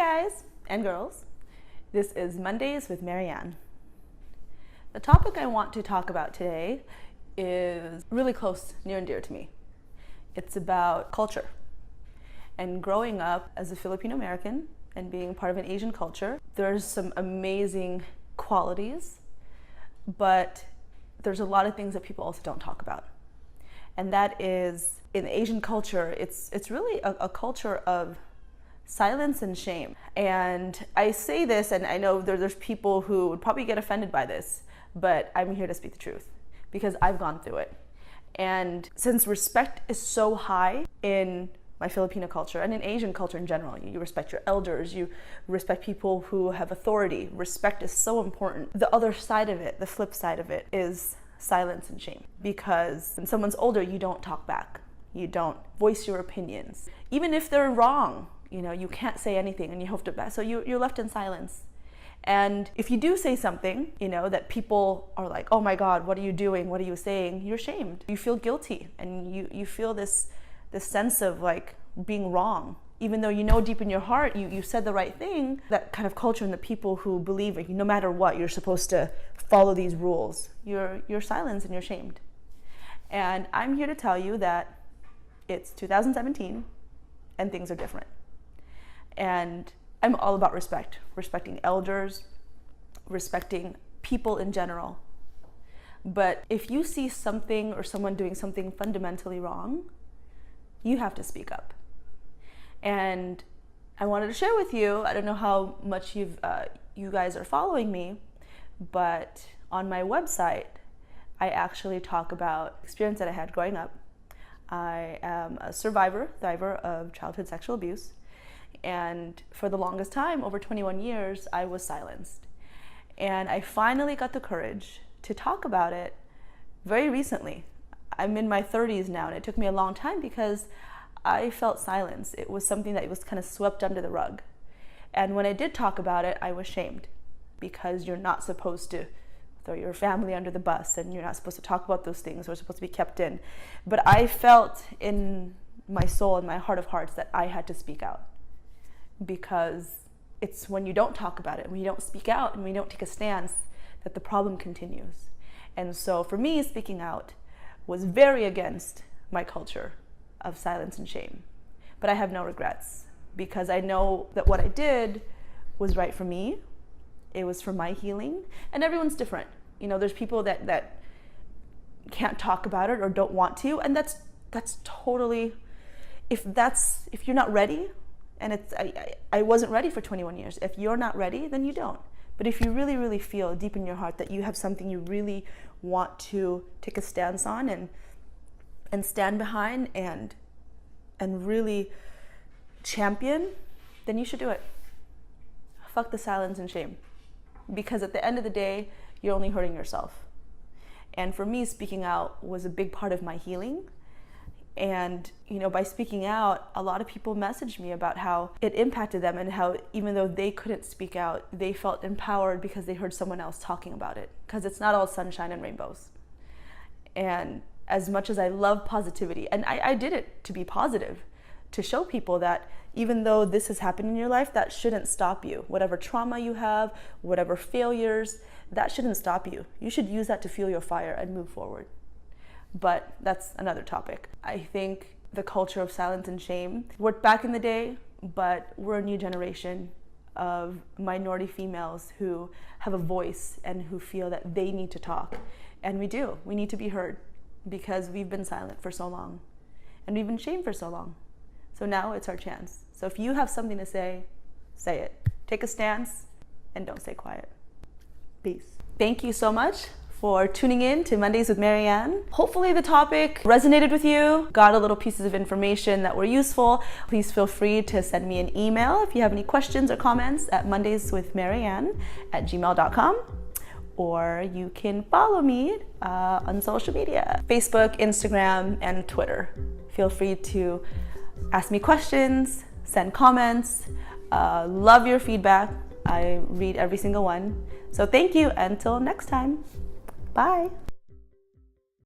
guys and girls, this is Mondays with Marian. The topic I want to talk about today is really close, near and dear to me. It's about culture. And growing up as a Filipina-American and being part of an Asian culture, there's some amazing qualities, but there's a lot of things that people also don't talk about. And that is, in the Asian culture, it's really a culture of silence and shame. And I say this, and I know there's people who would probably get offended by this, but I'm here to speak the truth because I've gone through it. And since respect is so high in my Filipino culture and in Asian culture in general, you respect your elders, you respect people who have authority. Respect is so important. The other side of it, the flip side of it, is silence and shame. Because when someone's older, you don't talk back. You don't voice your opinions. Even if they're wrong, you can't say anything and you have to, so you're left in silence. And if you do say something, that people are like, oh my God, what are you doing? What are you saying? You're shamed. You feel guilty and you feel this sense of like being wrong. Even though deep in your heart, you said the right thing. That kind of culture and the people who believe like, no matter what, you're supposed to follow these rules. You're silenced and you're shamed. And I'm here to tell you that it's 2017 and things are different. And I'm all about respect, respecting elders, respecting people in general. But if you see something or someone doing something fundamentally wrong, you have to speak up. And I wanted to share with you, I don't know how much you guys are following me, but on my website, I actually talk about experience that I had growing up. I am a survivor of childhood sexual abuse. And for the longest time, over 21 years, I was silenced. And I finally got the courage to talk about it very recently. I'm in my 30s now, and it took me a long time because I felt silence. It was something that was kind of swept under the rug. And when I did talk about it, I was shamed because you're not supposed to throw your family under the bus and you're not supposed to talk about those things. They're supposed to be kept in. But I felt in my soul and my heart of hearts that I had to speak out. Because it's when you don't talk about it, when you don't speak out and when you don't take a stance, that the problem continues. And so for me, speaking out was very against my culture of silence and shame. But I have no regrets because I know that what I did was right for me. It was for my healing. And everyone's different. There's people that can't talk about it or don't want to, and that's totally, if you're not ready. And I wasn't ready for 21 years. If you're not ready, then you don't. But if you really, really feel deep in your heart that you have something you really want to take a stance on and stand behind and really champion, then you should do it. Fuck the silence and shame. Because at the end of the day, you're only hurting yourself. And for me, speaking out was a big part of my healing. And, by speaking out, a lot of people messaged me about how it impacted them and how even though they couldn't speak out, they felt empowered because they heard someone else talking about it. Because it's not all sunshine and rainbows. And as much as I love positivity, and I did it to be positive, to show people that even though this has happened in your life, that shouldn't stop you. Whatever trauma you have, whatever failures, that shouldn't stop you. You should use that to fuel your fire and move forward. But that's another topic. I think the culture of silence and shame worked back in the day, but we're a new generation of minority females who have a voice and who feel that they need to talk. And we do. We need to be heard because we've been silent for so long and we've been shamed for so long. So now it's our chance. So if you have something to say it. Take a stance and don't stay quiet. Peace. Thank you so much for tuning in to Mondays with Marian. Hopefully the topic resonated with you, got a little pieces of information that were useful. Please feel free to send me an email if you have any questions or comments at mondayswithmarian@gmail.com. Or you can follow me on social media, Facebook, Instagram, and Twitter. Feel free to ask me questions, send comments. Love your feedback. I read every single one. So thank you until next time. Bye.